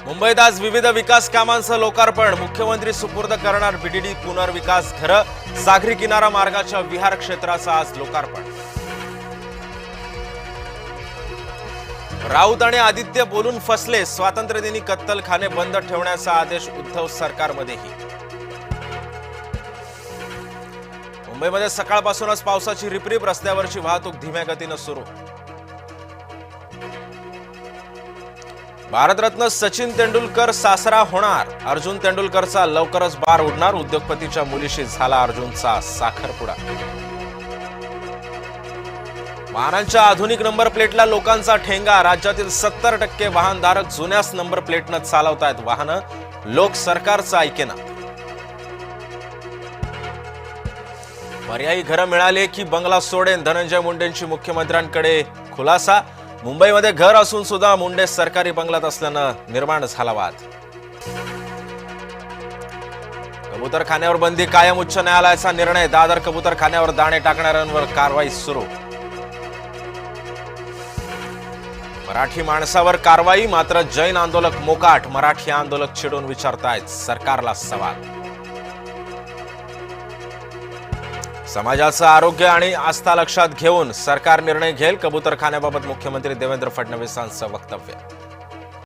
मुंबईत आज विविध विकास कामांचं लोकार्पण। मुख्यमंत्री सुपूर्द करणार बीडीडी पुनर्विकास घरं। सागरी किनारा मार्गाच्या विहार क्षेत्राचं आज लोकार्पण। राऊत आणि आदित्य बोलून फसले। स्वातंत्र्यदिनी कत्तलखाने बंद ठेवण्याचा आदेश उद्धव सरकारमध्येही। मुंबईमध्ये सकाळपासूनच पावसाची रिपरिप। रस्त्यावरची वाहतूक धीम्या गतीनं सुरू। भारतरत्न सचिन तेंडुलकर सासरा होणार। अर्जुन तेंडुलकरचा लवकरच बार उडणार। उद्योगपतीच्या मुलीशी झाला अर्जुनचा साखरपुडा। वाहनांच्या आधुनिक नंबर प्लेटला लोकांचा ठेंगा। राज्यातील 70% वाहनधारक जुन्याच नंबर प्लेटनं चालवतायत वाहनं। लोक सरकारचं ऐकेना। पर्यायी घरं मिळाले की बंगला सोडेन। धनंजय मुंडेंची मुख्यमंत्र्यांकडे खुलासा। मुंबईमध्ये घर असून सुद्धा मुंडे सरकारी बंगल्यात असल्यानं निर्माण झाला वाद। कबूतरखान्यावर बंदी कायम। उच्च न्यायालयाचा निर्णय। दादर कबूतरखान्यावर दाणे टाकणाऱ्यांवर कारवाई सुरू। मराठी माणसावर कारवाई, मात्र जैन आंदोलक मोकाट। मराठी आंदोलक चिडून विचारतायत सरकारला सवाल। समाजाचं आरोग्य आणि आस्था लक्षात घेऊन सरकार निर्णय घेईल। कबूतरखान्याबाबत मुख्यमंत्री देवेंद्र फडणवीसांचं वक्तव्य।